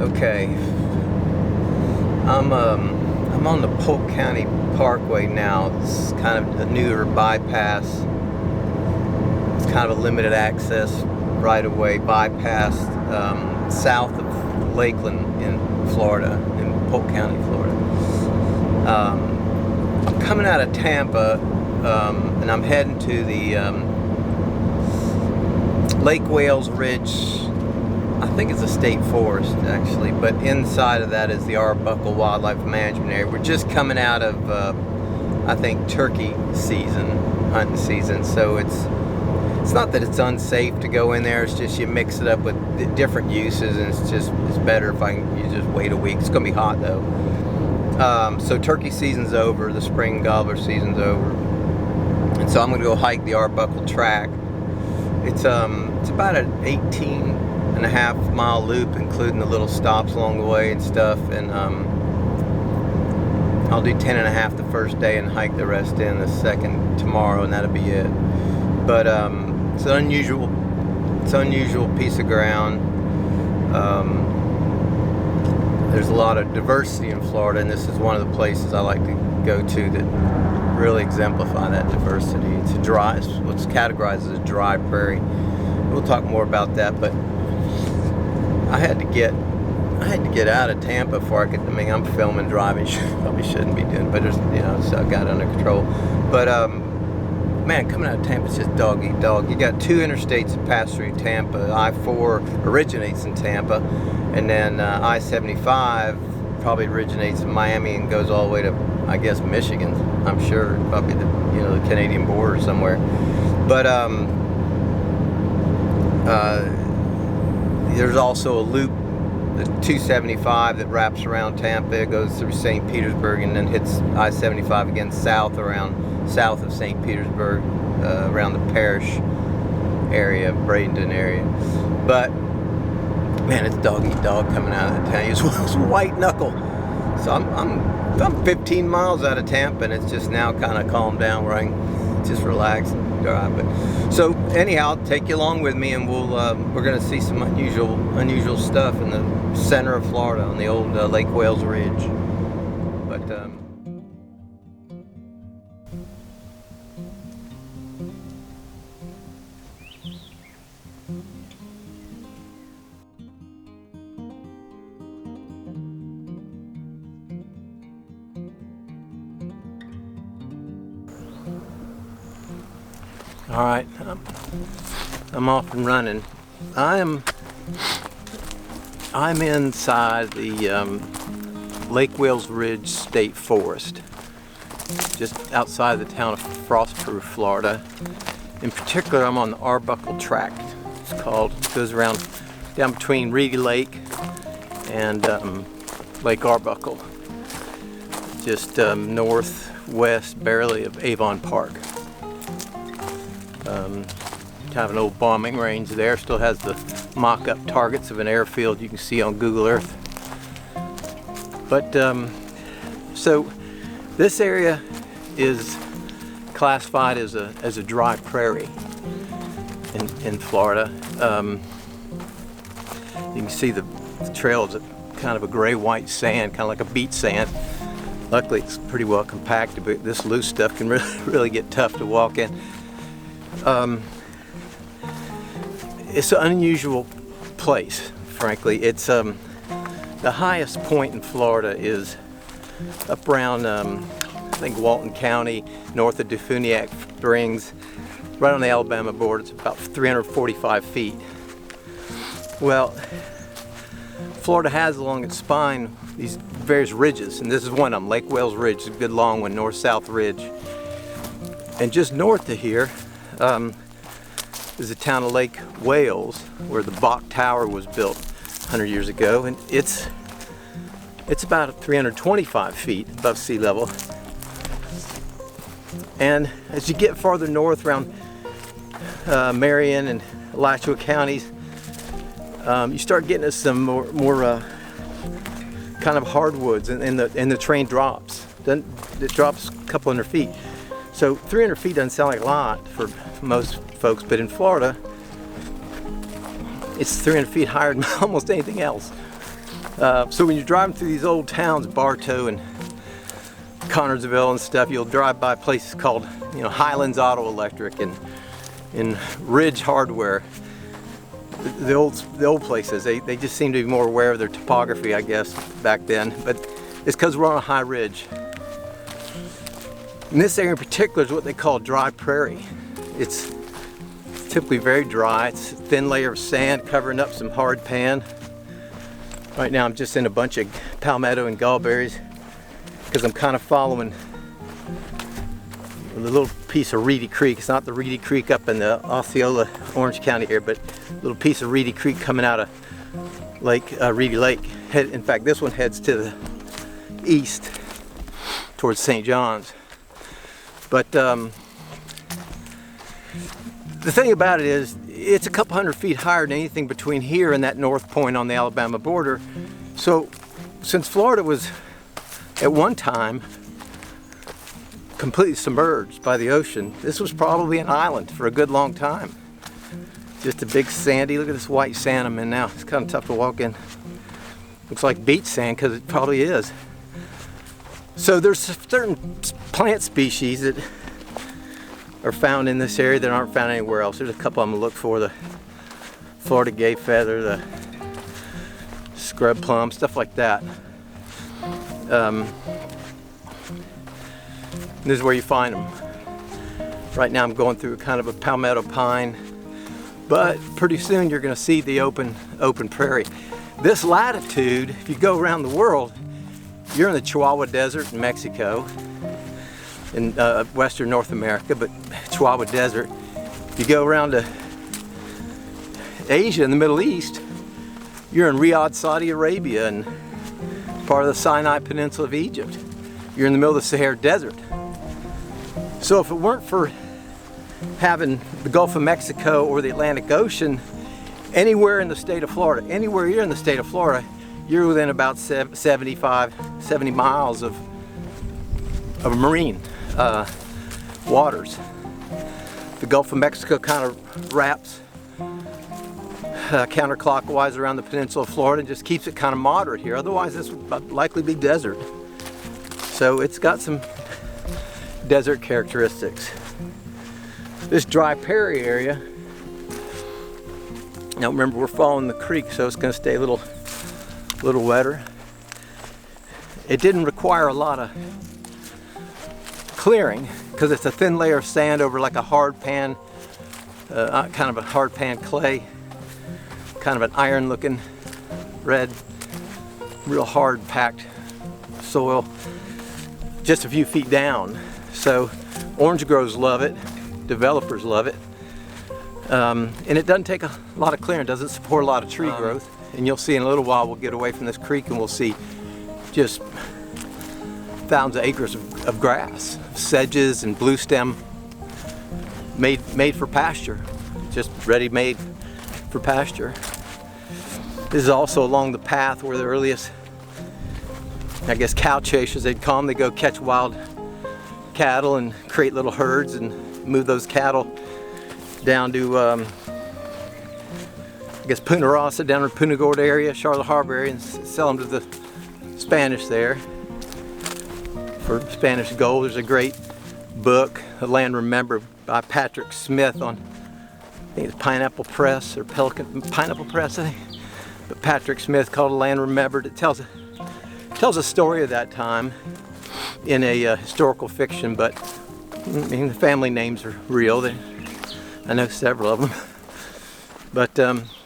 Okay, I'm on the Polk County Parkway now. It's kind of a newer bypass. It's kind of a limited access right-of-way bypass south of Lakeland in Florida, in Polk County, Florida. I'm coming out of Tampa, and I'm heading to the Lake Wales Ridge. I think it's a state forest actually, but inside of that is the Arbuckle Wildlife Management Area. We're just coming out of I think turkey season, hunting season, so it's not that it's unsafe to go in there, it's just you mix it up with different uses, and it's better if you just wait a week. It's gonna be hot though. So turkey season's over, the spring gobbler season's over, and so I'm gonna go hike the Arbuckle Tract. It's about an 18.5 mile loop, including the little stops along the way and stuff, and I'll do 10.5 the first day and hike the rest in the second tomorrow, and that'll be it. But it's an unusual piece of ground. There's a lot of diversity in Florida, and this is one of the places I like to go to that really exemplify that diversity. It's what's categorized as a dry prairie. We'll talk more about that, but I had to get out of Tampa before I could. I mean, I'm filming driving, probably shouldn't be doing, but there's, so I got it under control. But man, coming out of Tampa is just dog eat dog. You got two interstates that pass through Tampa. I-4 originates in Tampa, and then I-75 probably originates in Miami and goes all the way to, I guess, Michigan. I'm sure, probably the Canadian border somewhere. But there's also a loop, the 275 that wraps around Tampa. It goes through St. Petersburg and then hits I-75 again south of St. Petersburg, around the Parish area, Bradenton area. But man, it's dog eat dog coming out of that town. It's white knuckle. So I'm 15 miles out of Tampa, and it's just now kind of calmed down where I can just relax and drive. But so anyhow, I'll take you along with me, and we're gonna see some unusual stuff in the center of Florida on the old Lake Wales Ridge. But all right, I'm off and running. I'm inside the Lake Wales Ridge State Forest, just outside the town of Frostproof, Florida. In particular, I'm on the Arbuckle Tract. It goes around down between Reedy Lake and Lake Arbuckle, just northwest barely of Avon Park. Kind of an old bombing range there. Still has the mock-up targets of an airfield you can see on Google Earth. But so this area is classified as a dry prairie in Florida. You can see the trails of kind of a gray-white sand, kind of like a beach sand. Luckily, it's pretty well compacted, but this loose stuff can really get tough to walk in. It's an unusual place, frankly. It's the highest point in Florida is up around I think Walton County, north of Defuniak Springs, right on the Alabama border. It's about 345 feet. Well, Florida has along is spine these various ridges, and this is one of them, Lake Wales Ridge, a good long one, north-south ridge. And just north of here is the town of Lake Wales, where the Bach Tower was built 100 years ago, and it's about 325 feet above sea level. And as you get farther north around Marion and Alachua counties, you start getting to some more kind of hardwoods, and the terrain drops. Then it drops a couple hundred feet. So 300 feet doesn't sound like a lot for most folks, but in Florida, it's 300 feet higher than almost anything else. So when you're driving through these old towns, Bartow and Connersville and stuff, you'll drive by places called, you know, Highlands Auto Electric and Ridge Hardware. The old places, they just seem to be more aware of their topography, I guess, back then. But it's because we're on a high ridge. And this area in particular is what they call dry prairie. It's typically very dry. It's a thin layer of sand covering up some hard pan. Right now I'm just in a bunch of palmetto and gallberries because I'm kind of following a little piece of Reedy Creek. It's not the Reedy Creek up in the Osceola, Orange County here, but a little piece of Reedy Creek coming out of Reedy Lake. In fact, this one heads to the east towards St. John's. But the thing about it is, it's a couple hundred feet higher than anything between here and that north point on the Alabama border. So since Florida was at one time completely submerged by the ocean, this was probably an island for a good long time. Just a big sandy, look at this white sand I'm in now. It's kind of tough to walk in. Looks like beach sand because it probably is. So there's certain plant species that are found in this area that aren't found anywhere else. There's a couple I'm gonna look for: the Florida gay feather, the scrub plum, stuff like that. This is where you find them. Right now I'm going through kind of a palmetto pine, but pretty soon you're gonna see the open prairie. This latitude, if you go around the world, you're in the Chihuahua Desert in Mexico, in Western North America, but Chihuahua Desert. If you go around to Asia and the Middle East, you're in Riyadh, Saudi Arabia, and part of the Sinai Peninsula of Egypt. You're in the middle of the Sahara Desert. So if it weren't for having the Gulf of Mexico or the Atlantic Ocean, anywhere in the state of Florida, anywhere you're in the state of Florida, you're within about 70 miles of marine waters. The Gulf of Mexico kind of wraps counterclockwise around the peninsula of Florida and just keeps it kind of moderate here. Otherwise this would likely be desert. So it's got some desert characteristics. This dry prairie area, now remember we're following the creek, so it's going to stay a little wetter. It didn't require a lot of clearing because it's a thin layer of sand over like a hard pan, kind of a hard pan clay, kind of an iron looking red, real hard packed soil just a few feet down. So orange groves love it, developers love it, and it doesn't take a lot of clearing. It doesn't support a lot of tree growth. And you'll see in a little while we'll get away from this creek and we'll see just thousands of acres of grass, sedges and blue stem, made for pasture, just ready-made for pasture. This is also along the path where the earliest, I guess, cow chasers, they'd call them. They go catch wild cattle and create little herds and move those cattle down to I guess Punta Rasa, down in Punta Gorda area, Charlotte Harbor area, and sell them to the Spanish there for Spanish gold. There's a great book, A Land Remembered, by Patrick Smith on, I think it's Pineapple Press or Pineapple Press, I think. But Patrick Smith, called A Land Remembered. It tells a story of that time in a historical fiction, but I mean, the family names are real. I know several of them. But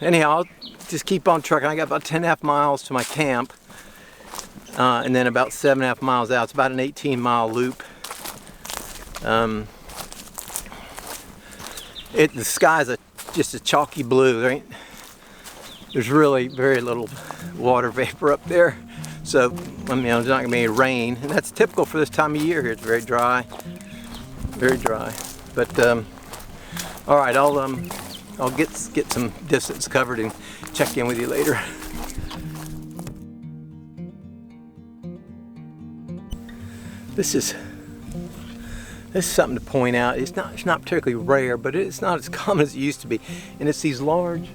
anyhow, I'll just keep on trucking. I got about 10.5 miles to my camp, and then about 7.5 miles out. It's about an 18-mile loop. The sky's just a chalky blue. There's really very little water vapor up there, so I mean, there's not going to be any rain, and that's typical for this time of year here. It's very dry, very dry. But all right, I'll get some distance covered and check in with you later. This is something to point out. It's not particularly rare, but it's not as common as it used to be. And it's these large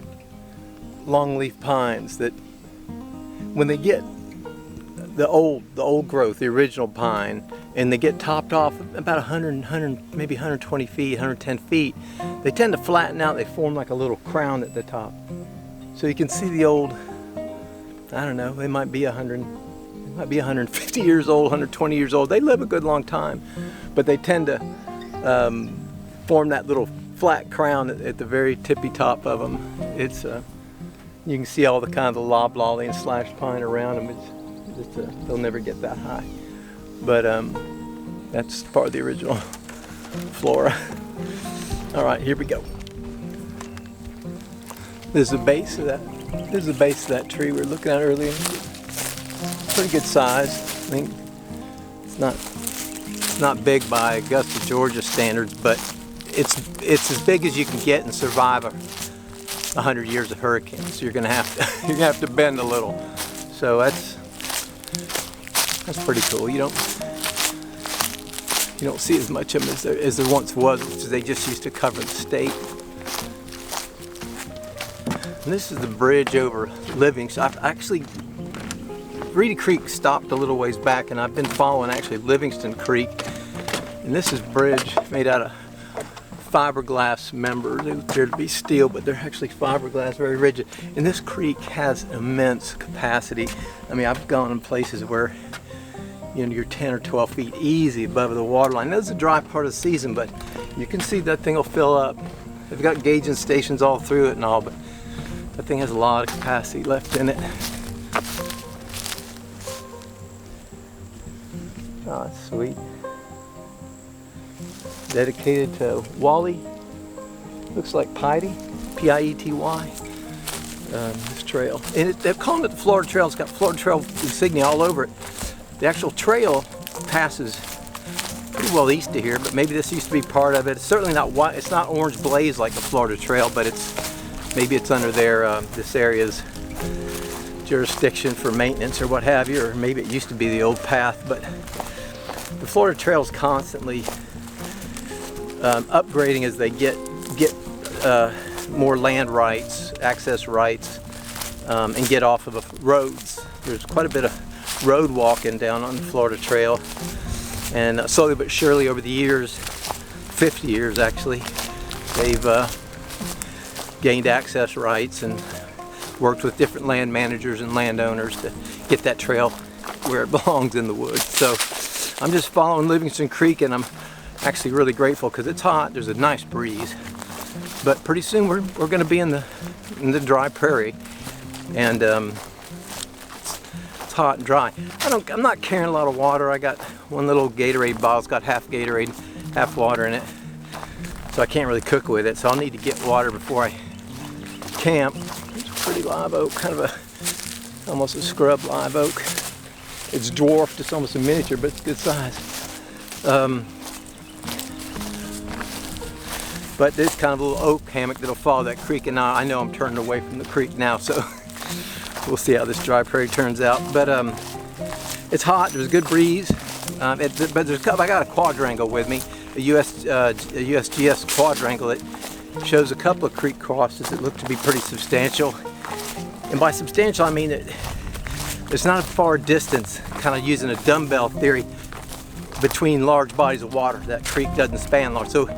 longleaf pines that when they get the old growth, the original pine, and they get topped off about 100, maybe 120 feet, 110 feet, they tend to flatten out. They form like a little crown at the top. So you can see the old, I don't know, they might be 150 years old, 120 years old. They live a good long time, but they tend to form that little flat crown at the very tippy top of them. It's you can see all the kind of the loblolly and slash pine around them. They'll never get that high, but that's part of the original flora. All right, here we go. This is the base of that. This is the base of that tree we were looking at earlier. Pretty good size. I think it's not big by Augusta, Georgia standards, but it's as big as you can get and survive 100 years of hurricanes. So you're gonna have to bend a little. So that's pretty cool. You don't see as much of them as there once was, which they just used to cover the state. And this is the bridge over Livingston. Reedy Creek stopped a little ways back, and I've been following actually Livingston Creek. And this is a bridge made out of fiberglass members. They appear to be steel, but they're actually fiberglass, very rigid. And this creek has immense capacity. I mean, I've gone in places where you're 10 or 12 feet easy above the water line. This is a dry part of the season, but you can see that thing will fill up. They've got gauging stations all through it and all, but that thing has a lot of capacity left in it. Oh, that's sweet. Dedicated to Wally. Looks like Piety, P-I-E-T-Y. This trail. And they're calling it the Florida Trail. It's got Florida Trail insignia all over it. The actual trail passes pretty well east of here, but maybe this used to be part of it. It's certainly not white. It's not orange blaze like the Florida Trail, but maybe it's under this area's jurisdiction for maintenance or what have you, or maybe it used to be the old path. But the Florida Trail is constantly upgrading as they get more land rights, access rights, and get off of the roads. There's quite a bit of road walking down on the Florida Trail, and slowly but surely over the years, 50 years actually, they've gained access rights and worked with different land managers and landowners to get that trail where it belongs in the woods. So I'm just following Livingston Creek, and I'm actually really grateful because it's hot. There's a nice breeze, but pretty soon we're going to be in the dry prairie, and it's hot and dry. I'm not carrying a lot of water. I got one little Gatorade bottle. It's got half Gatorade, half water in it, so I can't really cook with it. So I'll need to get water before I camp. It's a pretty live oak, kind of almost a scrub live oak. It's dwarfed. It's almost a miniature, but it's good size. But this kind of a little oak hammock that'll follow that creek, and I know I'm turning away from the creek now, so we'll see how this dry prairie turns out. But it's hot. There's a good breeze. But I got a quadrangle with me, a USGS quadrangle that shows a couple of creek crosses that look to be pretty substantial. And by substantial, I mean that there's not a far distance, kind of using a dumbbell theory, between large bodies of water. That creek doesn't span large. So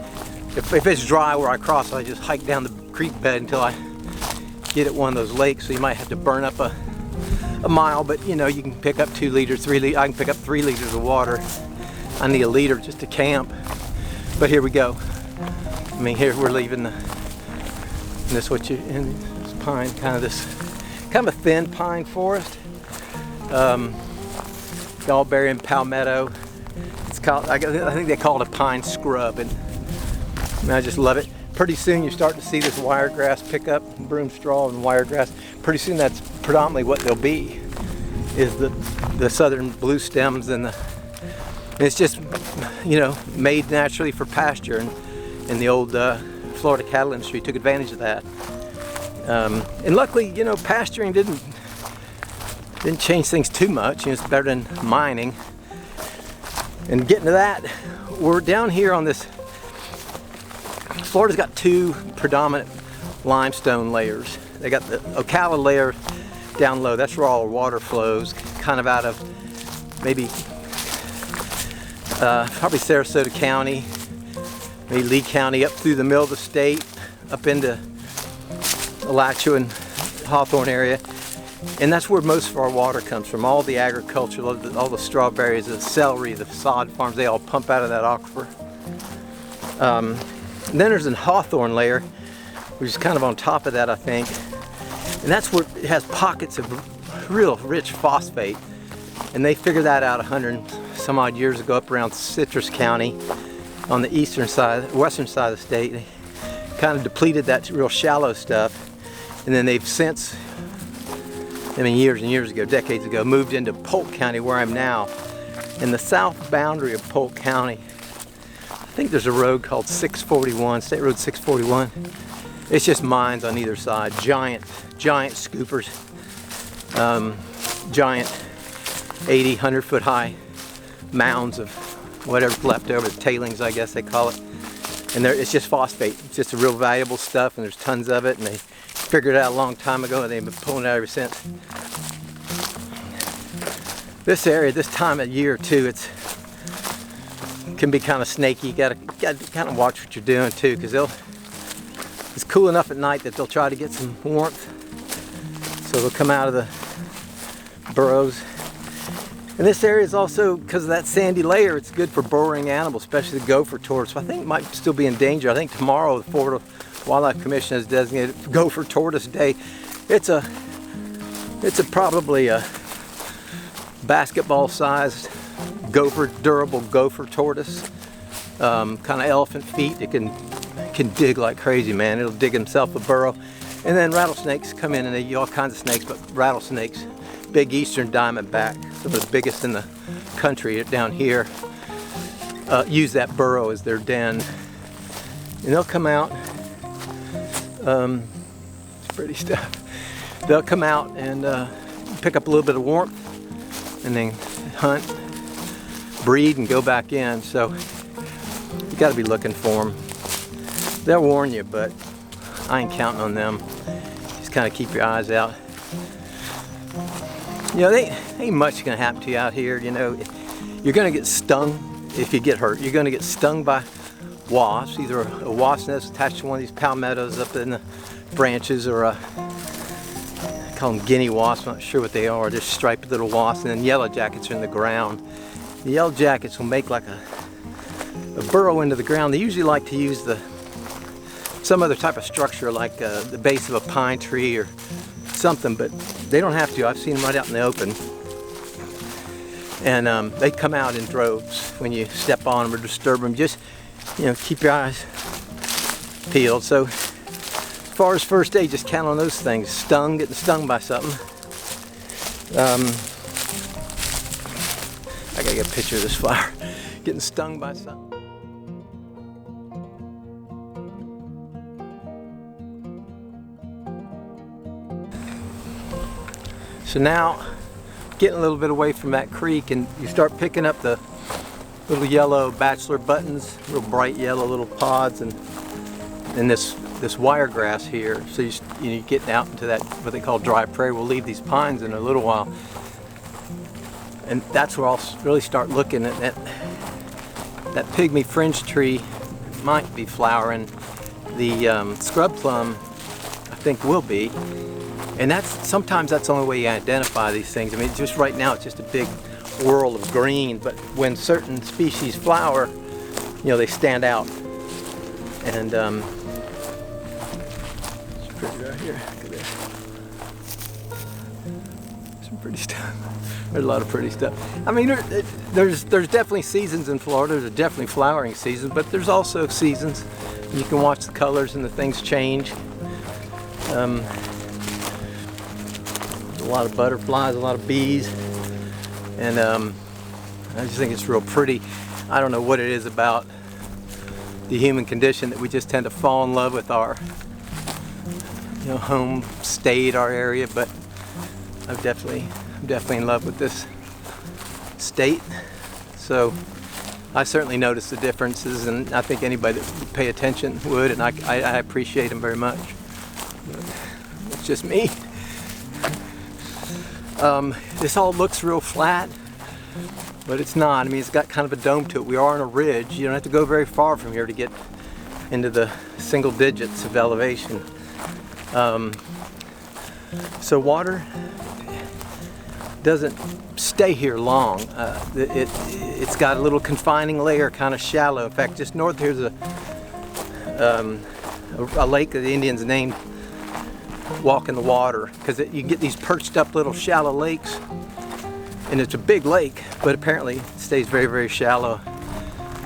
if it's dry where I cross, I just hike down the creek bed until I get at one of those lakes. So you might have to burn up a mile, but you know, you can pick up 2 liters, 3 liters. I can pick up 3 liters of water. I need a liter just to camp. But here we go. I mean, here we're leaving this pine, kind of a thin pine forest. Gallberry and palmetto. It's called, I think they call it a pine scrub, and I just love it. Pretty soon you start to see this wiregrass pick up, broom straw and wiregrass. Pretty soon that's predominantly what they'll be, is the southern blue stems, and it's just, you know, made naturally for pasture, and the old Florida cattle industry took advantage of that. And luckily, you know, pasturing didn't change things too much. You know, it's better than mining. And getting to that, we're down here on this. Florida's got 2 predominant limestone layers. They got the Ocala layer, down low. That's where all the water flows, kind of out of maybe probably Sarasota County, maybe Lee County, up through the middle of the state, up into Alachua and Hawthorne area. And that's where most of our water comes from. All the agriculture, all the strawberries, the celery, the sod farms, they all pump out of that aquifer. And then there's a Hawthorne layer, which is kind of on top of that, I think. And that's where it has pockets of real rich phosphate. And they figured that out 100 some odd years ago up around Citrus County on the eastern side, western side of the state. They kind of depleted that real shallow stuff. And then they've since, I mean years and years ago, decades ago, moved into Polk County where I'm now. In the south boundary of Polk County, I think there's a road called 641, State Road 641. It's just mines on either side, giant scoopers, giant 80, 100 foot high mounds of whatever's left over, the tailings I guess they call it. And it's just phosphate, it's just a real valuable stuff, and there's tons of it, and they figured it out a long time ago and they've been pulling it out ever since. This area, this time of year too, it can be kind of snaky. You gotta kind of watch what you're doing too, because it's cool enough at night that they'll try to get some warmth. So they'll come out of the burrows. And this area is also, because of that sandy layer, it's good for burrowing animals, especially the gopher tortoise. So I think it might still be in danger. I think tomorrow the Florida Wildlife Commission has designated Gopher Tortoise Day. It's probably a basketball-sized gopher, durable gopher tortoise. Kind of elephant feet. It can dig like crazy, man. It'll dig himself a burrow. And then rattlesnakes come in, and they eat all kinds of snakes, but rattlesnakes, big eastern diamondback, some of the biggest in the country down here, use that burrow as their den. And they'll come out. It's pretty stuff. They'll come out and pick up a little bit of warmth and then hunt, breed, and go back in. So you got to be looking for them. They'll warn you, but I ain't counting on them. Just kind of keep your eyes out. You know, ain't much gonna happen to you out here. You know, you're gonna get stung if you get hurt. You're gonna get stung by wasps, either a wasp nest attached to one of these palmettos up in the branches, or I call them guinea wasps, I'm not sure what they are, just striped little wasps. And then yellow jackets are in the ground. The yellow jackets will make like a burrow into the ground. They usually like to use some other type of structure, like the base of a pine tree or something, but they don't have to. I've seen them right out in the open. And they come out in droves when you step on them or disturb them. Just, you know, keep your eyes peeled. So as far as first aid, just count on those things. Getting stung by something. I gotta get a picture of this flower. Getting stung by something. So now, getting a little bit away from that creek, and you start picking up the little yellow bachelor buttons, real bright yellow little pods, and this wiregrass here. So you're getting out into that what they call dry prairie. We'll leave these pines in a little while, and that's where I'll really start looking at that pygmy fringe tree. Might be flowering. The scrub plum, I think, will be. And sometimes that's the only way you identify these things. I mean, just right now it's just a big whirl of green, but when certain species flower, you know, they stand out. And it's pretty right here. Look at this. Some pretty stuff. There's a lot of pretty stuff. I mean, there's definitely seasons in Florida. There's definitely flowering seasons, but there's also seasons. You can watch the colors and the things change. A lot of butterflies, a lot of bees, and I just think it's real pretty. I don't know what it is about the human condition that we just tend to fall in love with our, you know, home state, our area, but I'm definitely in love with this state. So I certainly notice the differences, and I think anybody that would pay attention would, and I appreciate them very much. But it's just me. This all looks real flat, but it's not. I mean, it's got kind of a dome to it. We are on a ridge. You don't have to go very far from here to get into the single digits of elevation. So water doesn't stay here long. It's got a little confining layer, kind of shallow. In fact, just north here's a lake that the Indians named Walk in the Water, because you get these perched up little shallow lakes, and it's a big lake, but apparently it stays very, very shallow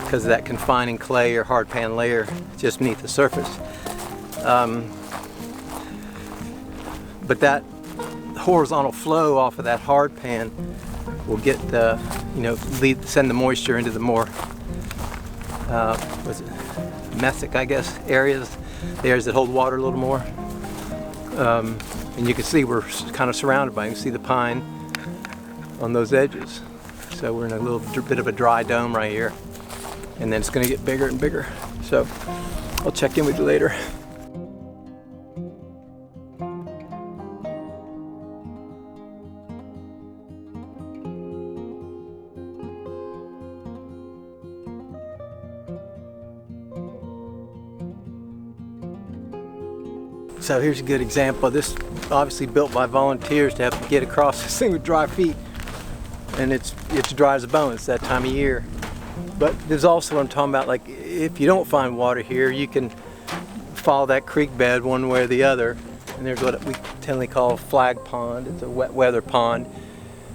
because of that confining clay or hard pan layer just beneath the surface. But that horizontal flow off of that hard pan will get send the moisture into the more mesic, I guess, areas that hold water a little more. And you can see we're kind of surrounded by it. You can see the pine on those edges. So we're in a little bit of a dry dome right here, and then it's going to get bigger and bigger. So I'll check in with you later. So here's a good example of this, obviously built by volunteers to have to get across this thing with dry feet. And it's dry as a bone. It's that time of year. But there's also what I'm talking about, like if you don't find water here, you can follow that creek bed one way or the other. And there's what we tend to call a flag pond. It's a wet weather pond.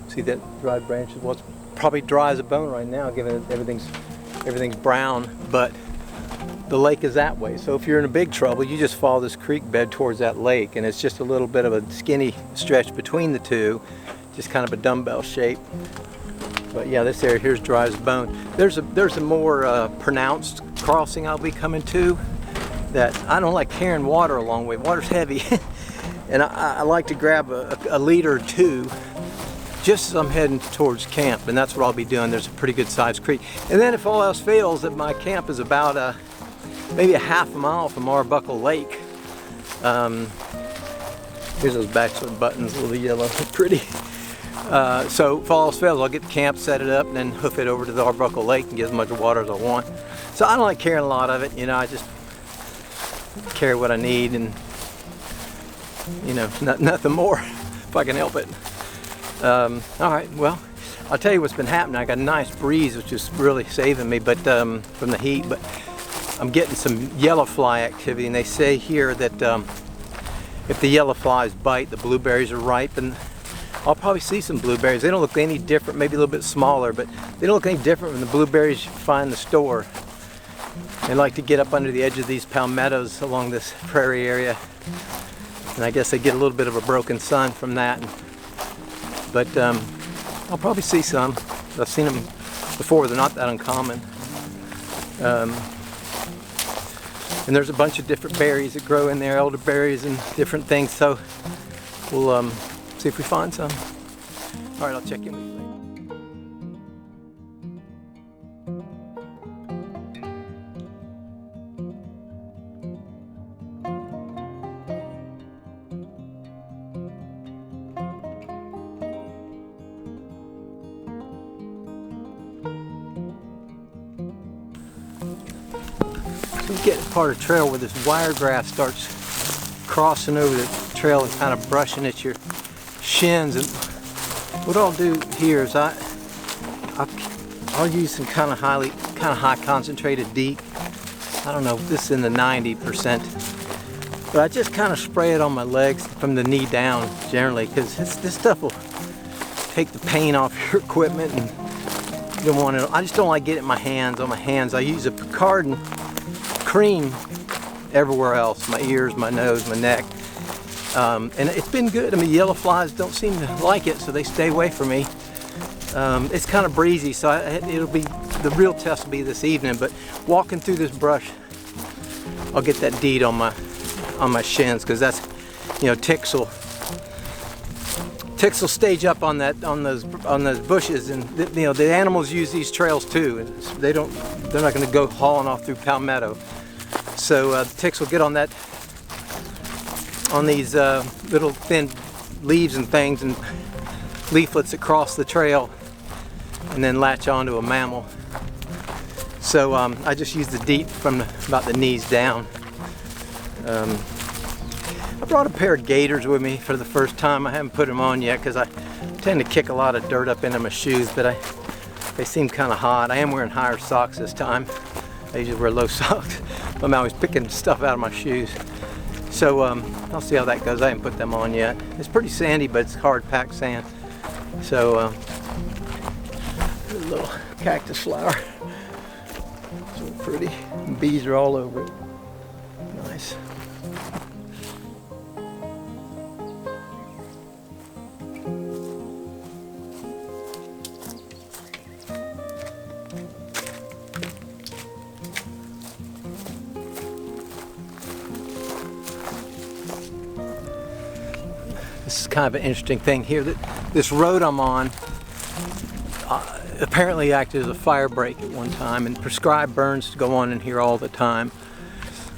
See that dried branches? Well, it's probably dry as a bone right now, given that everything's brown. But the lake is that way. So if you're in a big trouble, you just follow this creek bed towards that lake, and it's just a little bit of a skinny stretch between the two, just kind of a dumbbell shape. But yeah, this area here's dry as a bone. There's a more pronounced crossing I'll be coming to that I don't like carrying water a long way. Water's heavy, and I like to grab a liter or two just as I'm heading towards camp, and that's what I'll be doing. There's a pretty good sized creek, and then if all else fails, that my camp is about maybe a half a mile from Arbuckle Lake. Here's those backsword buttons, a little yellow, pretty. So if all else fails, I'll get the camp, set it up, and then hoof it over to the Arbuckle Lake and get as much water as I want. So I don't like carrying a lot of it, I just carry what I need, and nothing more if I can help it. All right, well, I'll tell you what's been happening. I got a nice breeze, which is really saving me, but from the heat. But I'm getting some yellow fly activity, and they say here that if the yellow flies bite, the blueberries are ripe, and I'll probably see some blueberries. They don't look any different, maybe a little bit smaller, but they don't look any different from the blueberries you find in the store. They like to get up under the edge of these palmettos along this prairie area, and I guess they get a little bit of a broken sun from that. But I'll probably see some. I've seen them before. They're not that uncommon. And there's a bunch of different berries that grow in there, elderberries and different things. So we'll see if we find some. All right, I'll check in with you later. So we get part of the trail where this wiregrass starts crossing over the trail and kind of brushing at your shins. And what I'll do here is I'll use some kind of high concentrated DEET. I don't know, this is in the 90%. But I just kind of spray it on my legs from the knee down generally, because this stuff will take the pain off your equipment, and you don't want to. I just don't like getting it on my hands. I use a Picardin cream everywhere else, my ears, my nose, my neck, and it's been good. I mean, yellow flies don't seem to like it, so they stay away from me. It's kind of breezy, so it'll be, the real test will be this evening, but walking through this brush, I'll get that DEET on my shins, because that's, ticks will stage up on those bushes, and the animals use these trails too. They're not going to go hauling off through palmetto. So the ticks will get on these little thin leaves and things, and leaflets that cross the trail and then latch onto a mammal. So I just use the deep from about the knees down. I brought a pair of gaiters with me for the first time. I haven't put them on yet because I tend to kick a lot of dirt up into my shoes, but they seem kind of hot. I am wearing higher socks this time. I usually wear low socks. I'm always picking stuff out of my shoes. So I'll see how that goes. I haven't put them on yet. It's pretty sandy, but it's hard packed sand. So a little cactus flower. So pretty. And bees are all over it. Nice. This is kind of an interesting thing here. That this road I'm on apparently acted as a fire break at one time, and prescribed burns go on in here all the time.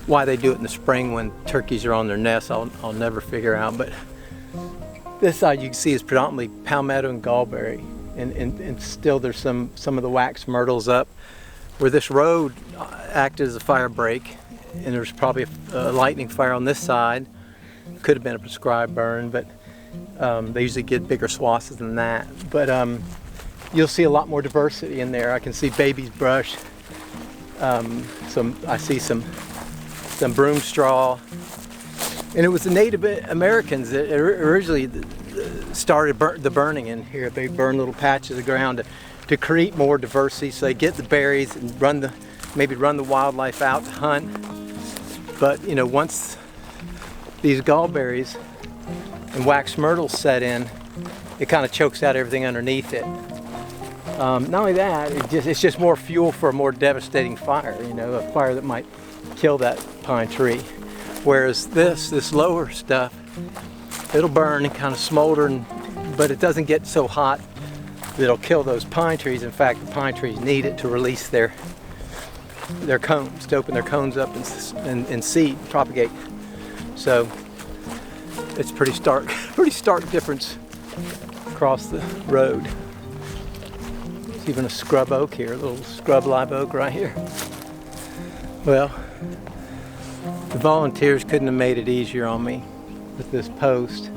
Why they do it in the spring when turkeys are on their nests, I'll never figure out. But this side you can see is predominantly palmetto and gallberry, and still there's some of the wax myrtles up. Where this road acted as a fire break, and there's probably a lightning fire on this side. Could have been a prescribed burn, but they usually get bigger swaths than that. But you'll see a lot more diversity in there. I can see baby's brush. I see some broom straw, and it was the Native Americans that originally started the burning in here. They burn little patches of ground to create more diversity, so they get the berries and maybe run the wildlife out to hunt. But you know, once these gallberries and wax myrtles set in, it kind of chokes out everything underneath it. Not only that, it's just more fuel for a more devastating fire, you know, a fire that might kill that pine tree. Whereas this lower stuff, it'll burn and kind of smolder, but it doesn't get so hot that it'll kill those pine trees. In fact, the pine trees need it to release their cones, to open their cones up and seed, propagate. So it's pretty stark difference across the road. There's even a scrub oak here, a little scrub live oak right here. Well, the volunteers couldn't have made it easier on me with this post.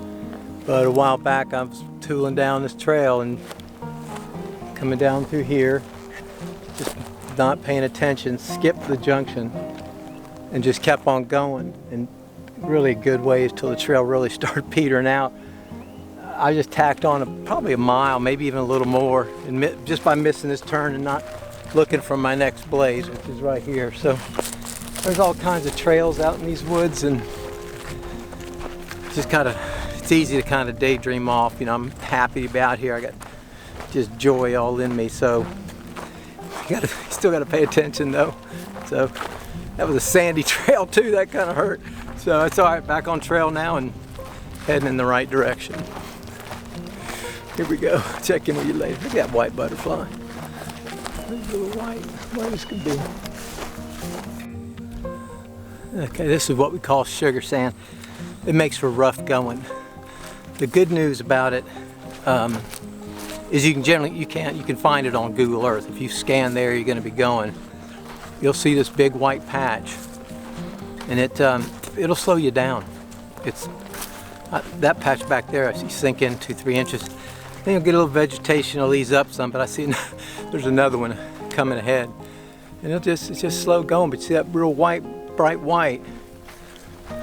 But a while back I was tooling down this trail and coming down through here, just not paying attention, skipped the junction and just kept on going. And really a good ways till the trail really started petering out. I just tacked on probably a mile, maybe even a little more, and just by missing this turn and not looking for my next blaze, which is right here. So there's all kinds of trails out in these woods, and just it's easy to kind of daydream off. You know, I'm happy to be out here. I got just joy all in me. So you still got to pay attention though. So that was a sandy trail too. That kind of hurt. So it's all right, back on trail now and heading in the right direction. Here we go, check in with you later. Look at that white butterfly. Look at white as can be. Okay, this is what we call sugar sand. It makes for rough going. The good news about it is you can find it on Google Earth. If you scan there, you're gonna be going. You'll see this big white patch, and it'll slow you down. It's that patch back there I see sink in 2-3 inches. Then you'll get a little vegetation, it'll ease up some, but I see there's another one coming ahead. And it's just slow going, but see that real white, bright white,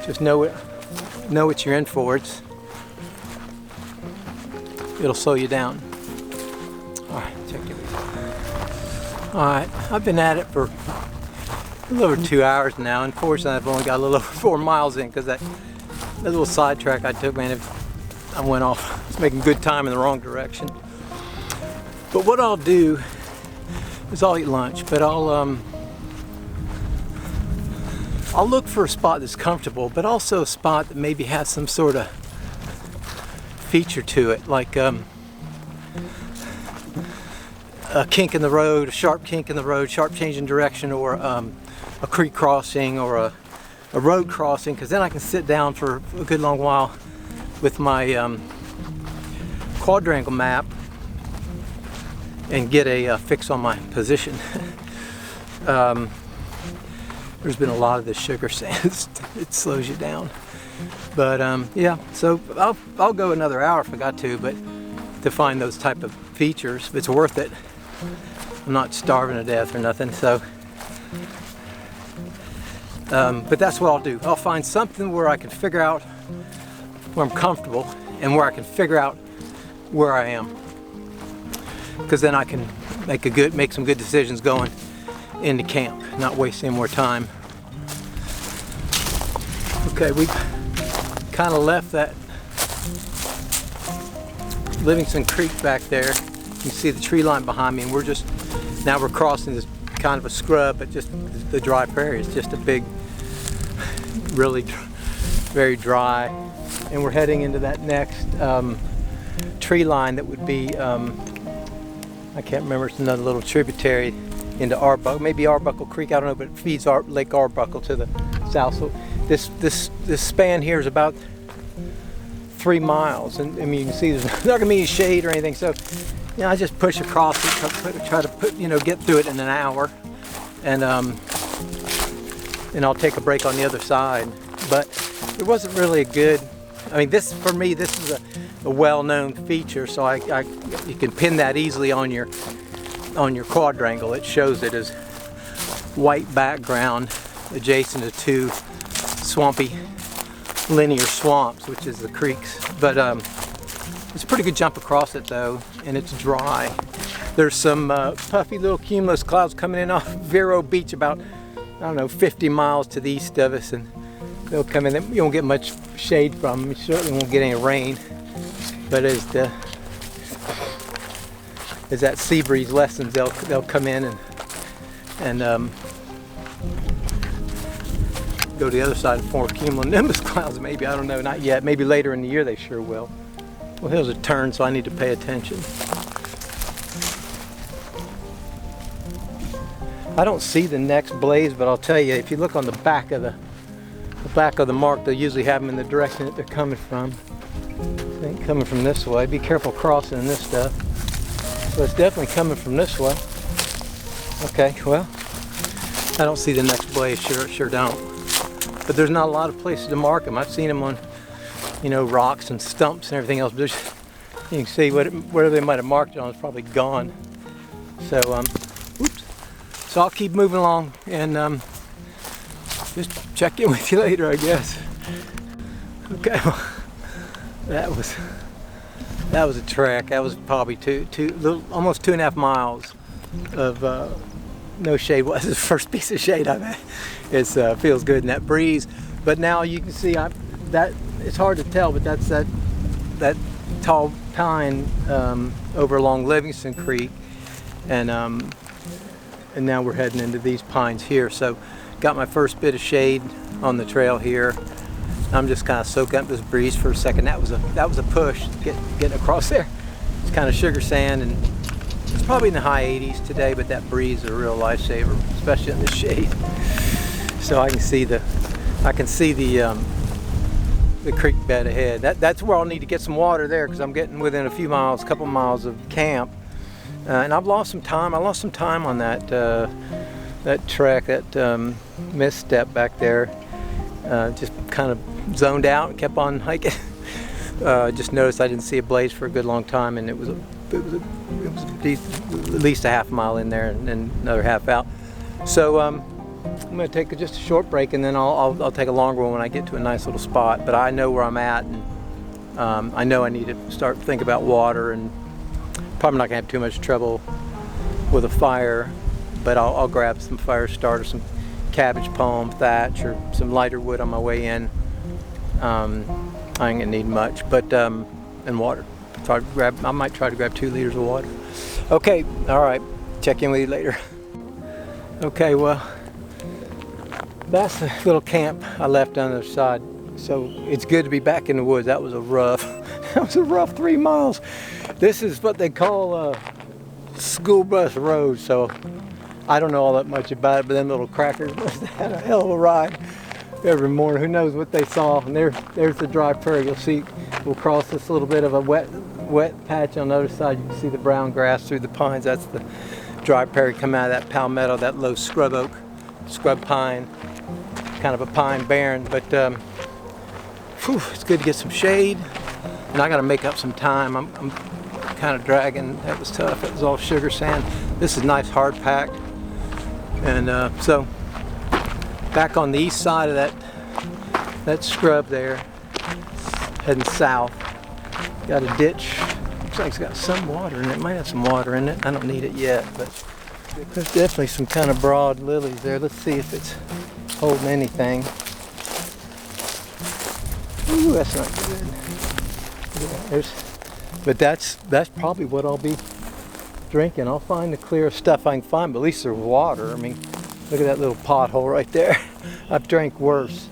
just know what you're in for. It'll slow you down. All right, check it out. All right, I've been at it for a little over 2 hours now. Unfortunately, I've only got a little over 4 miles in because that little sidetrack I took, man, I went off. I was making good time in the wrong direction. But what I'll do is I'll eat lunch, but I'll look for a spot that's comfortable, but also a spot that maybe has some sort of feature to it, like a kink in the road, a sharp kink in the road, sharp change in direction, or a creek crossing or a road crossing, because then I can sit down for a good long while with my quadrangle map and get a fix on my position. There's been a lot of this sugar sand. It slows you down. But yeah, so I'll go another hour if I got to, but to find those type of features, it's worth it. I'm not starving to death or nothing, so. But that's what I'll do. I'll find something where I can figure out where I'm comfortable and where I can figure out where I am. Because then I can make some good decisions going into camp, not waste any more time. Okay, we kind of left that Livingston Creek back there. You can see the tree line behind me, and now we're crossing this kind of a scrub, but just the dry prairie. It's just a big, really very dry, and we're heading into that next tree line that would be I can't remember, it's another little tributary into Arbuckle, maybe Arbuckle Creek, I don't know, but it feeds Lake Arbuckle to the south. So this span here is about 3 miles, and I mean, you can see there's not gonna be any shade or anything, so you know, I just push across it, try to put, you know, get through it in an hour, and I'll take a break on the other side. But it wasn't really a good, I mean, for me, this is a well-known feature, so you can pin that easily on your quadrangle. It shows it as white background adjacent to 2 swampy linear swamps, which is the creeks. But it's a pretty good jump across it though, and it's dry. There's some puffy little cumulus clouds coming in off Vero Beach, about, I don't know, 50 miles to the east of us, and they'll come in. You won't get much shade from them. You certainly won't get any rain. But as that sea breeze lessens, they'll come in and go to the other side and form cumulonimbus clouds. Maybe, I don't know, not yet. Maybe later in the year they sure will. Well, here's a turn, so I need to pay attention. I don't see the next blaze, but I'll tell you, if you look on the back of the mark, they'll usually have them in the direction that they're coming from. They ain't coming from this way. Be careful crossing this stuff. So it's definitely coming from this way. Okay, well, I don't see the next blaze, sure don't. But there's not a lot of places to mark them. I've seen them on, you know, rocks and stumps and everything else. But you can see whatever they might have marked it on is probably gone. So, oops. So I'll keep moving along and just check in with you later, I guess. Okay, well, that was a trek. That was probably almost 2.5 miles of no shade. Was the first piece of shade I've had. It feels good in that breeze. But now you can see that it's hard to tell, but that's that tall pine over along Livingston Creek, and now we're heading into these pines here. So got my first bit of shade on the trail here. I'm just kind of soaking up this breeze for a second. That was a push getting across there. It's kind of sugar sand, and it's probably in the high 80s today, but that breeze is a real lifesaver, especially in the shade. So I can see the creek bed ahead. That's where I'll need to get some water there, because I'm getting within a couple miles of camp, and I've lost some time. I lost some time on that trek, that misstep back there. Just kind of zoned out and kept on hiking. Just noticed I didn't see a blaze for a good long time, and it was at least a half mile in there and another half out. So I'm going to take just a short break, and then I'll take a longer one when I get to a nice little spot. But I know where I'm at, and I know I need to start thinking about water, and probably not going to have too much trouble with a fire, but I'll grab some fire starter, some cabbage palm thatch, or some lighter wood on my way in. I ain't gonna need much, but and water. I might try to grab 2 liters of water. Okay, all right. Check in with you later. Okay, well, that's the little camp I left on the other side. So it's good to be back in the woods. That was a rough 3 miles. This is what they call school bus road. So I don't know all that much about it, but them little crackers must have had a hell of a ride every morning. Who knows what they saw? And there's the dry prairie. You'll see we'll cross this little bit of a wet patch on the other side. You can see the brown grass through the pines. That's the dry prairie coming out of that palmetto, that low scrub oak, scrub pine, kind of a pine barren. But whew, it's good to get some shade, and I got to make up some time. I'm kind of dragging. That was tough. It was all sugar sand. This is nice hard packed, and so back on the east side of that scrub there, heading south. Got a ditch. Looks like it's got some water in it. It might have some water in it. I don't need it yet, but there's definitely some kind of broad lilies there. Let's see if it's holding anything. Ooh, that's not good. Yeah, but that's probably what I'll be drinking. I'll find the clearest stuff I can find, but at least there's water. I mean, look at that little pothole right there. I've drank worse.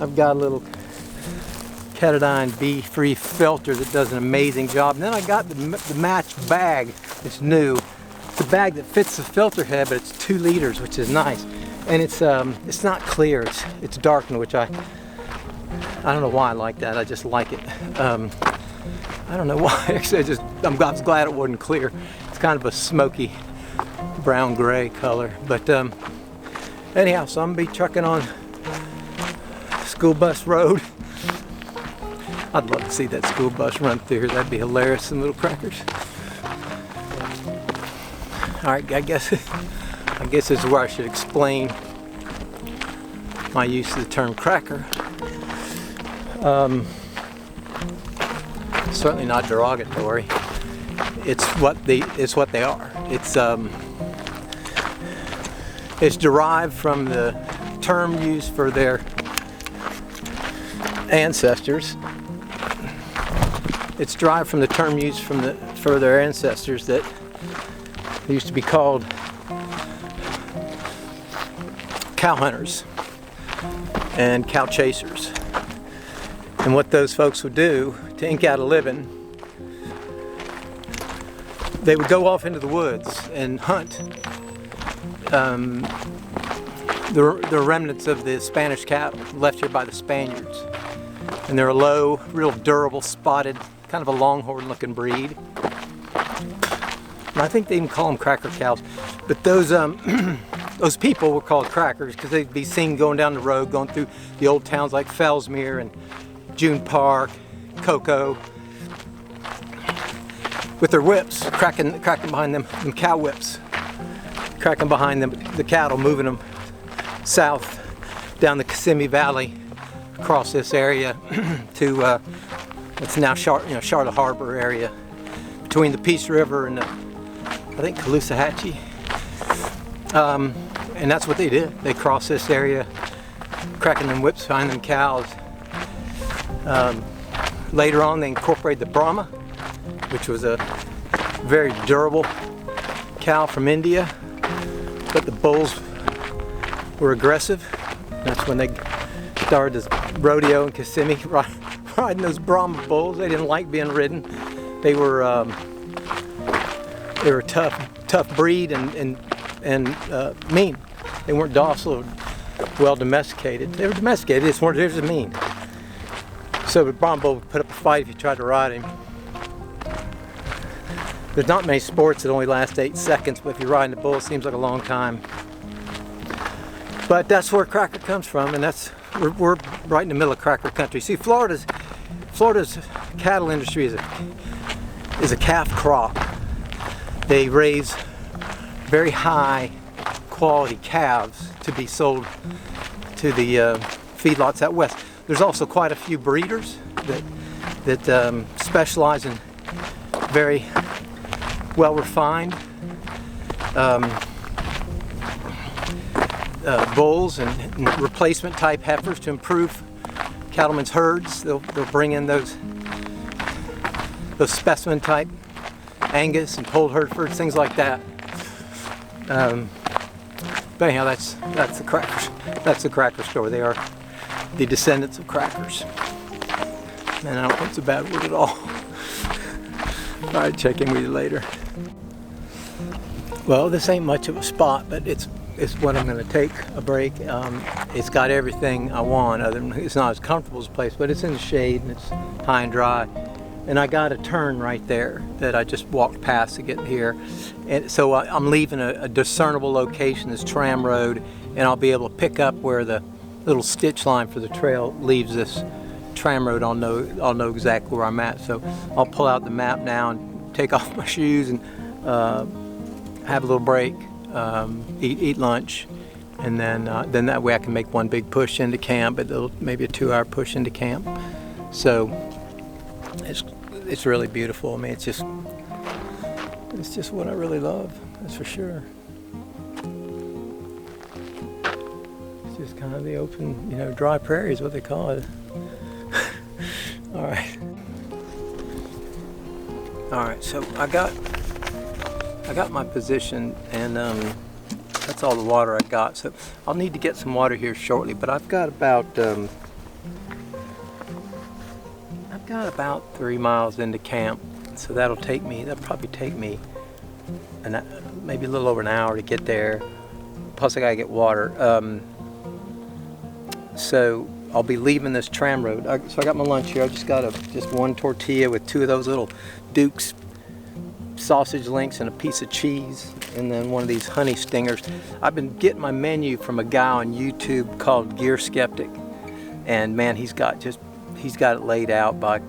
I've got a little Ketadine bee-free filter that does an amazing job. And then I got the matched bag. It's new. It's a bag that fits the filter head, but it's 2 liters, which is nice. And it's not clear. It's darkened, which I don't know why I like that. I just like it. I don't know why. Actually, I'm glad it wasn't clear. It's kind of a smoky brown-gray color. But anyhow, so I'm gonna be trucking on school bus road. I'd love to see that school bus run through here. That'd be hilarious. Some little crackers. All right, I guess this is where I should explain my use of the term cracker. Certainly not derogatory. It's what they are. It's derived from the term used for their ancestors. It's derived from the term used for their ancestors that used to be called cow hunters and cow chasers. And what those folks would do to ink out a living, they would go off into the woods and hunt the remnants of the Spanish cattle left here by the Spaniards. And they're a low, real durable, spotted, kind of a longhorn looking breed. And I think they even call them cracker cows. But those people were called crackers because they'd be seen going down the road, going through the old towns like Fellsmere and June Park, Cocoa, with their whips, cracking behind them cow whips, cracking behind them the cattle, moving them south down the Kissimmee Valley, across this area to what's now Charlotte Harbor area, between the Peace River and I think Caloosahatchee. And that's what they did. They crossed this area, cracking them whips behind them cows. Later on, they incorporated the Brahma, which was a very durable cow from India, but the bulls were aggressive. That's when they started this rodeo in Kissimmee, riding those Brahma bulls. They didn't like being ridden. They were a tough breed and mean. They weren't docile, well domesticated. They were domesticated. They just weren't as mean. So the Brahma bull would put up a fight if you tried to ride him. There's not many sports that only last 8 seconds, but if you're riding a bull, it seems like a long time. But that's where cracker comes from, and we're right in the middle of cracker country. See, Florida's cattle industry is a calf crop. They raise very high quality calves to be sold to the feedlots out west. There's also quite a few breeders that specialize in very well refined bulls and replacement type heifers to improve cattlemen's herds. They'll bring in those specimen type Angus and polled Herefords, things like that. But anyhow, that's the crackers. That's the cracker store. They are the descendants of crackers. And I don't think it's a bad word at all. All right, check in with you later. Well, this ain't much of a spot, but it's what I'm going to take a break. It's got everything I want. Other than it's not as comfortable as a place, but it's in the shade and it's high and dry. and I got a turn right there that I just walked past to get here. And so I'm leaving a discernible location, this tram road, and I'll be able to pick up where the little stitch line for the trail leaves this tram road. I'll know exactly where I'm at. So I'll pull out the map now and take off my shoes and have a little break, eat lunch, and then that way I can make one big push into camp, maybe a 2-hour push into camp. So it's really beautiful. I mean, it's just what I really love, that's for sure. It's just kind of the open, dry prairie is what they call it. All right, so I got my position, and that's all the water I got. So I'll need to get some water here shortly, but I've got about 3 miles into camp, so that'll probably take me maybe a little over an hour to get there. Plus I gotta get water. So I'll be leaving this tram road. So I got my lunch here. I just got just one tortilla with 2 of those little Duke's sausage links and a piece of cheese, and then one of these honey stingers. I've been getting my menu from a guy on YouTube called Gear Skeptic, and man, he's got it laid out by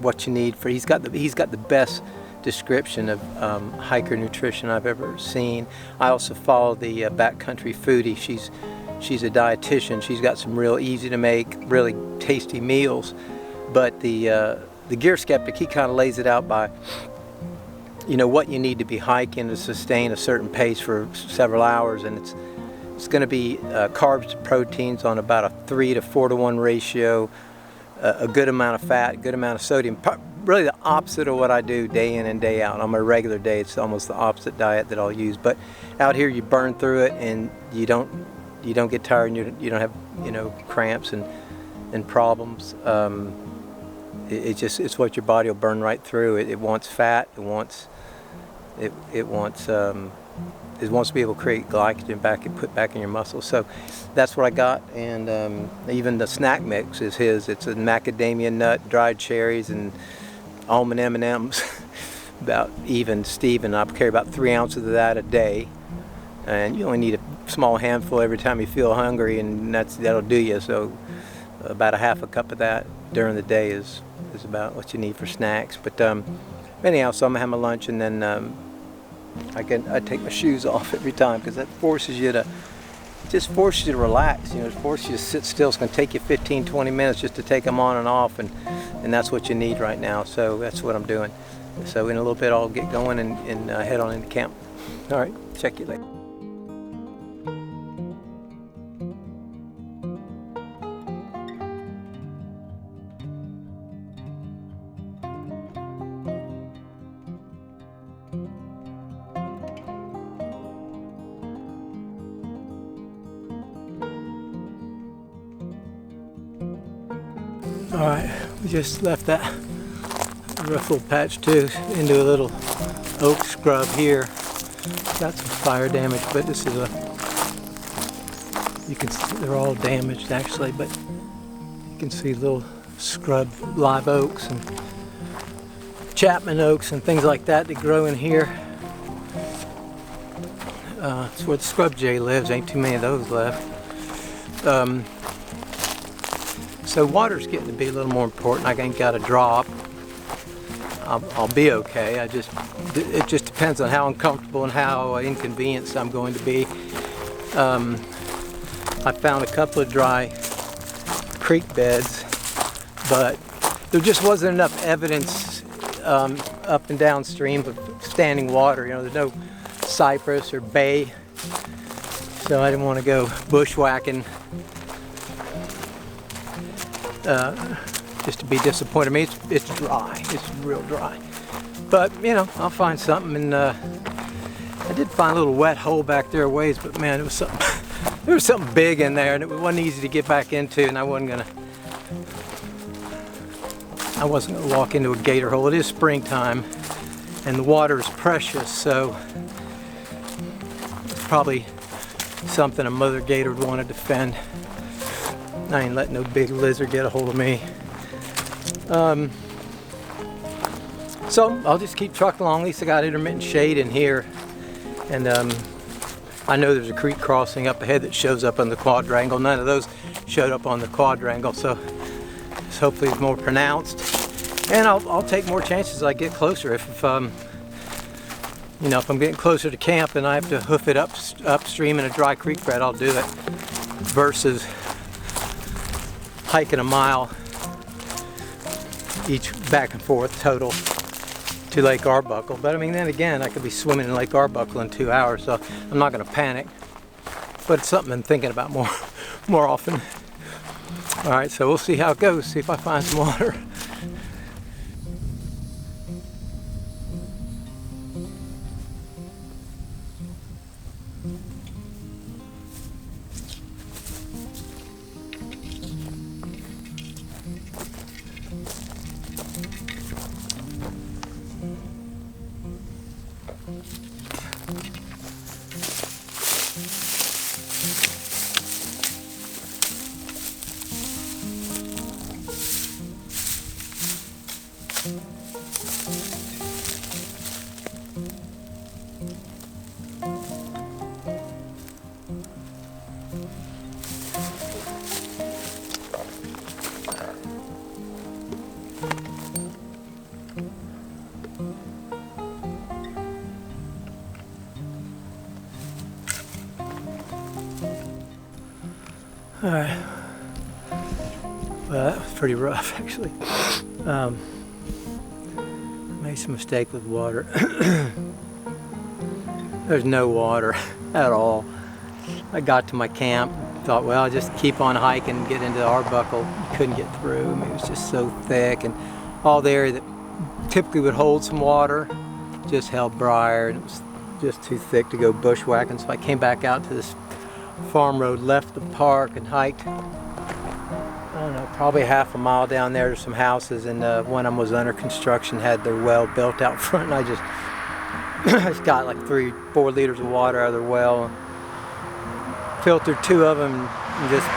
what you need for. He's got the best description of hiker nutrition I've ever seen. I also follow the Backcountry Foodie. She's a dietitian. She's got some real easy to make, really tasty meals. But the Gear Skeptic, he kind of lays it out by what you need to be hiking to sustain a certain pace for several hours, and it's going to be carbs to proteins on about a 3 to 4 to 1 ratio, a good amount of fat, a good amount of sodium. Really the opposite of what I do day in and day out. On my regular day, it's almost the opposite diet that I'll use. But out here, you burn through it, and you don't get tired, and you don't have cramps and problems. It's what your body will burn right through. It wants fat. It wants to be able to create glycogen and put back in your muscles. So that's what I got. And even the snack mix is his. It's a macadamia nut, dried cherries, and almond M&Ms. About even Steven. I carry about 3 ounces of that a day, and you only need a small handful every time you feel hungry, and that'll do you. So about a half a cup of that during the day is about what you need for snacks. But anyhow, so I'm gonna have my lunch, and then I take my shoes off every time, because that forces you to relax. It forces you to sit still. It's going to take you 15-20 minutes just to take them on and off, and that's what you need right now. So that's what I'm doing. So in a little bit I'll get going and head on into camp. All right, check you later. All right, we just left that rough little patch too into a little oak scrub here. Got some fire damage, but this is you can see they're all damaged actually, but you can see little scrub live oaks and Chapman oaks and things like that grow in here. It's where the scrub jay lives. Ain't too many of those left. So water's getting to be a little more important. I ain't got a drop. I'll be okay. It just depends on how uncomfortable and how inconvenienced I'm going to be. I found a couple of dry creek beds, but there just wasn't enough evidence up and downstream of standing water. There's no cypress or bay, so I didn't want to go bushwhacking just to be disappointed. I mean, it's dry. It's real dry. But, I'll find something. And I did find a little wet hole back there a ways, but man, there was something big in there, and it wasn't easy to get back into, and I wasn't gonna walk into a gator hole. It is springtime, and the water is precious, so it's probably something a mother gator would want to defend. I ain't letting no big lizard get a hold of me. So I'll just keep trucking along. At least I got intermittent shade in here, and I know there's a creek crossing up ahead that shows up on the quadrangle. None of those showed up on the quadrangle, so hopefully it's more pronounced. And I'll take more chances as I get closer. If you know, if I'm getting closer to camp and I have to hoof it upstream in a dry creek bed, I'll do it, versus hiking a mile each back and forth total to Lake Arbuckle. But I mean, then again, I could be swimming in Lake Arbuckle in 2 hours, so I'm not going to panic. But it's something I'm thinking about more often. All right, so we'll see how it goes. See if I find some water. All right. Well, that was pretty rough, actually. Made some mistake with water. There's no water at all. I got to my camp, thought, well, I'll just keep on hiking, get into the Arbuckle. Couldn't get through. I mean, it was just so thick, and all the area that typically would hold some water just held briar, and it was just too thick to go bushwhacking. So I came back out to this farm road, left the park, and hiked, I don't know, probably half a mile down there to some houses, and one of them was under construction, had their well built out front, and I just got like 3-4 liters of water out of their well, filtered 2 of them, and just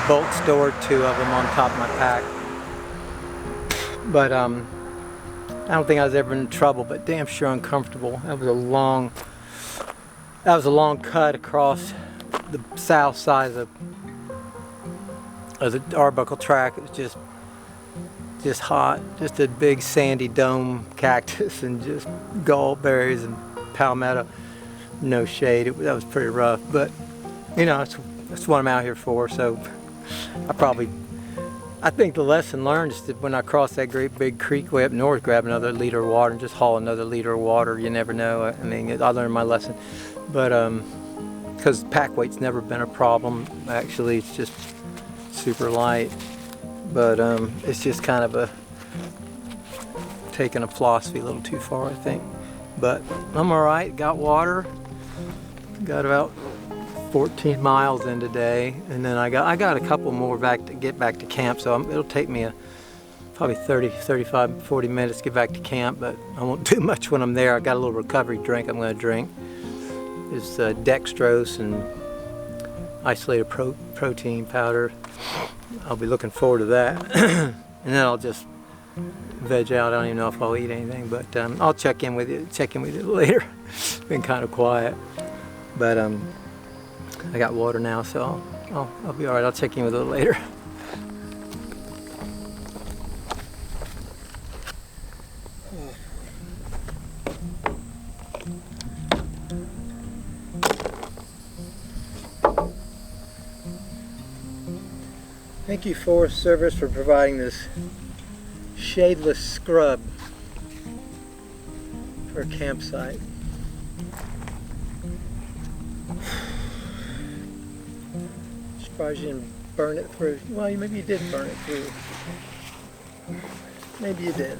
bulk stored 2 of them on top of my pack. But I don't think I was ever in trouble, but damn sure uncomfortable. That was a long cut across the south side of the Arbuckle Tract. It was just hot, just a big sandy dome cactus and just gallberries and palmetto, no shade. That was pretty rough, but you know, that's what I'm out here for. So I think the lesson learned is that when I cross that great big creek way up north, grab another liter of water and just haul another liter of water. You never know. I mean, I learned my lesson, but because pack weight's never been a problem. Actually, it's just super light, but it's just kind of taking a philosophy a little too far, I think. But I'm all right. Got water. Got about 14 miles in today, and then I got a couple more to get back to camp. So it'll take me probably 35, 40 minutes to get back to camp, but I won't do much when I'm there. I got a little recovery drink I'm going to drink. It's dextrose and isolated protein powder. I'll be looking forward to that. And then I'll just veg out. I don't even know if I'll eat anything, but I'll check in with you later. It's been kind of quiet, but I got water now, so I'll be all right. I'll check in with you later. Thank you, Forest Service, for providing this shadeless scrub for a campsite. Surprised you didn't burn it through. Well, maybe you did burn it through. Maybe you did.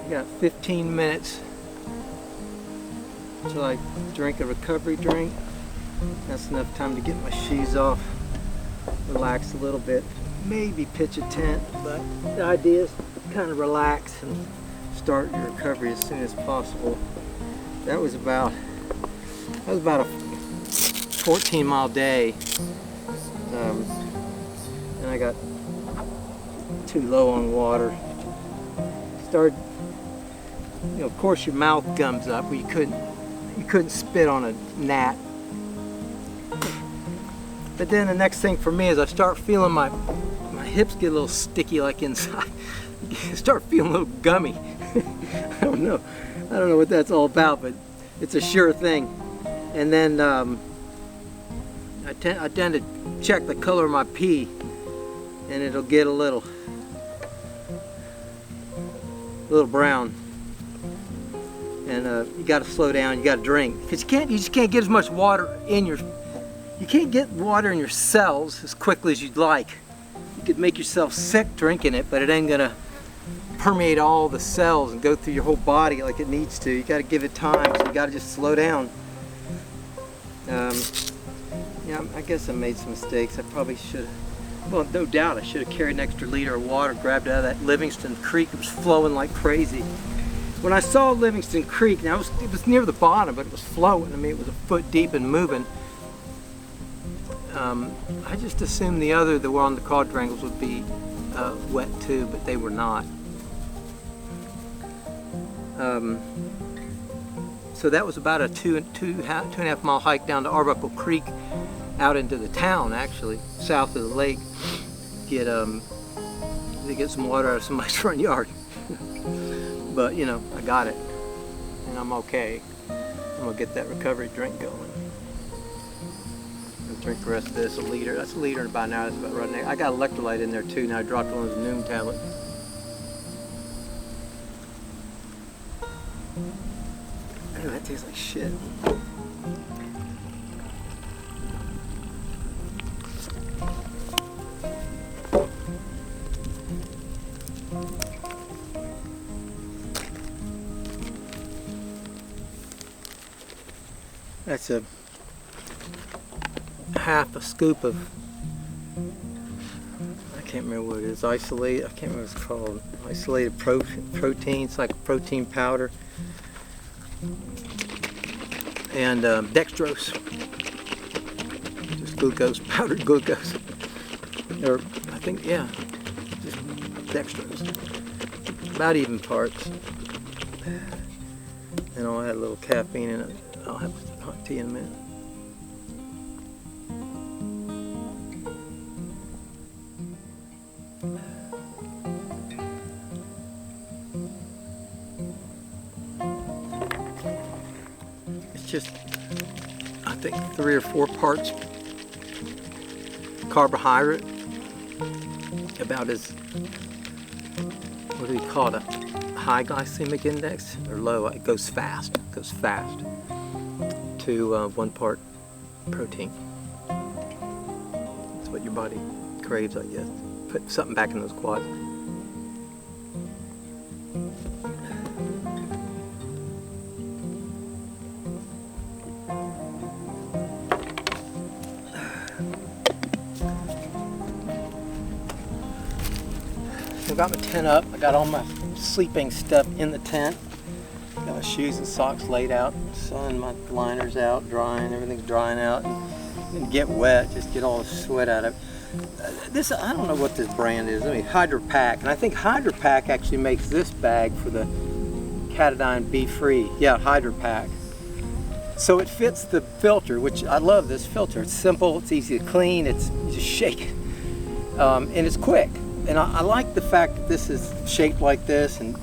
Got 15 minutes until I drink a recovery drink. That's enough time to get my shoes off, relax a little bit, maybe pitch a tent, but the idea is kind of relax and start your recovery as soon as possible. That was about a 14-mile day, and I got too low on water. Started, you know, of course your mouth gums up. You couldn't spit on a gnat. But then the next thing for me is I start feeling my hips get a little sticky, like inside. I start feeling a little gummy. I don't know what that's all about, but it's a sure thing. And then I tend to check the color of my pee, and it'll get a little brown. And you got to slow down. You got to drink, because you just can't get as much water in your. You can't get water in your cells as quickly as you'd like. You could make yourself sick drinking it, but it ain't gonna permeate all the cells and go through your whole body like it needs to. You got to give it time, so you got to just slow down. Yeah, I guess I made some mistakes. I probably should. Well, no doubt I should have carried an extra liter of water, grabbed out of that Livingston Creek. It was flowing like crazy. When I saw Livingston Creek, now it was near the bottom, but it was flowing. I mean, it was a foot deep and moving. I just assumed the one on the quadrangles would be wet too, but they were not. So that was about a two and a half mile hike down to Arbuckle Creek, out into the town, actually, south of the lake. To get some water out of somebody's front yard. But you know, I got it, and I'm okay. I'm gonna get that recovery drink going. Drink the rest of this, a liter. That's a liter in about an hour. That's about right now. I got electrolyte in there too. Now I dropped one of those Noom tablets. Anyway, that tastes like shit. That's a half a scoop of, I can't remember what it is, I can't remember what it's called, isolated protein. It's like a protein powder, and dextrose, just glucose, powdered glucose, or I think, yeah, just dextrose, about even parts, and I'll add a little caffeine in it. I'll have hot tea in a minute. Just, I think 3 or 4 parts carbohydrate, about as, what do we call it, a high glycemic index or low? It goes fast, to 1 part protein. That's what your body craves, I guess. Put something back in those quads. I got my tent up. I got all my sleeping stuff in the tent. Got my shoes and socks laid out. Sun, my liner's out, drying. Everything's drying out. And get wet, just get all the sweat out of it. This, I don't know what this brand is. I mean, Hydropack, and I think Hydropack actually makes this bag for the Catadine Be Free. Yeah, Hydropack. So it fits the filter, which I love this filter. It's simple, it's easy to clean, you just shake it, and it's quick. And I like the fact that this is shaped like this and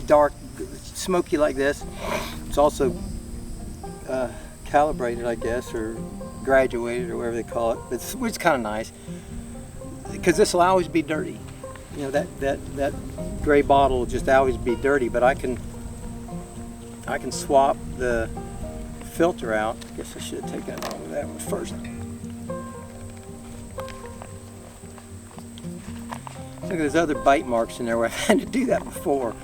dark, smoky like this. It's also calibrated, I guess, or graduated, or whatever they call it. It's kind of nice, because this will always be dirty. You know, that gray bottle will just always be dirty. But I can swap the filter out. I guess I should take that off of that one first. Look at those other bite marks in there where I've had to do that before.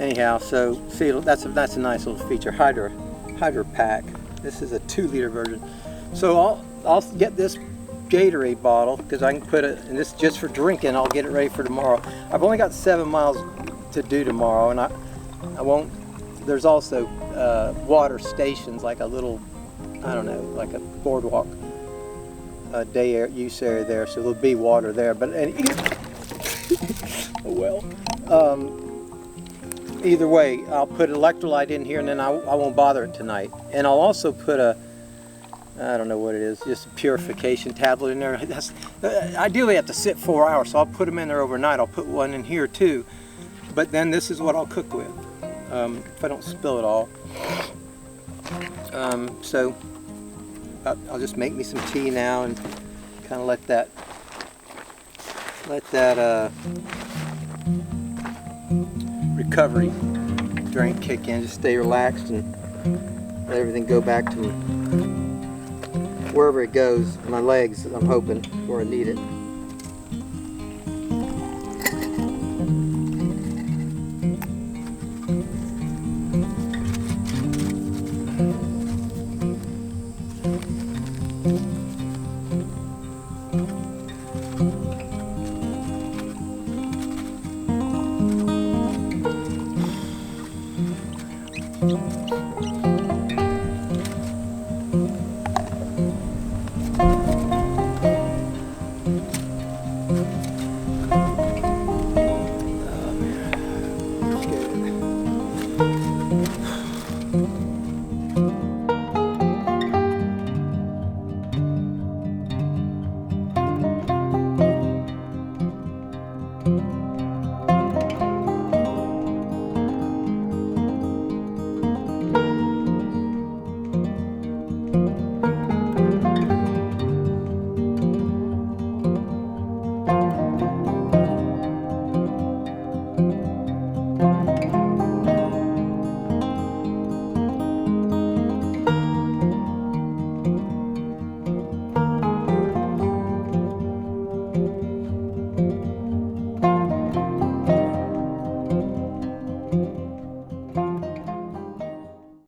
Anyhow, so see, that's a nice little feature. Hydropack. This is a 2-liter version. So I'll get this Gatorade bottle because I can put it, and this is just for drinking. I'll get it ready for tomorrow. I've only got 7 miles to do tomorrow, and I won't. There's also water stations, like a little, I don't know, like a boardwalk day use area there, so there'll be water there. But well, either way, I'll put electrolyte in here, and then I won't bother it tonight. And I'll also put a, I don't know what it is, just a purification tablet in there. That's, ideally I have to sit 4 hours, so I'll put them in there overnight. I'll put one in here too. But then this is what I'll cook with, if I don't spill it all. So I'll just make me some tea now and kind of let that recovery drink kick in. Just stay relaxed and let everything go back to wherever it goes. My legs, I'm hoping, where I need it.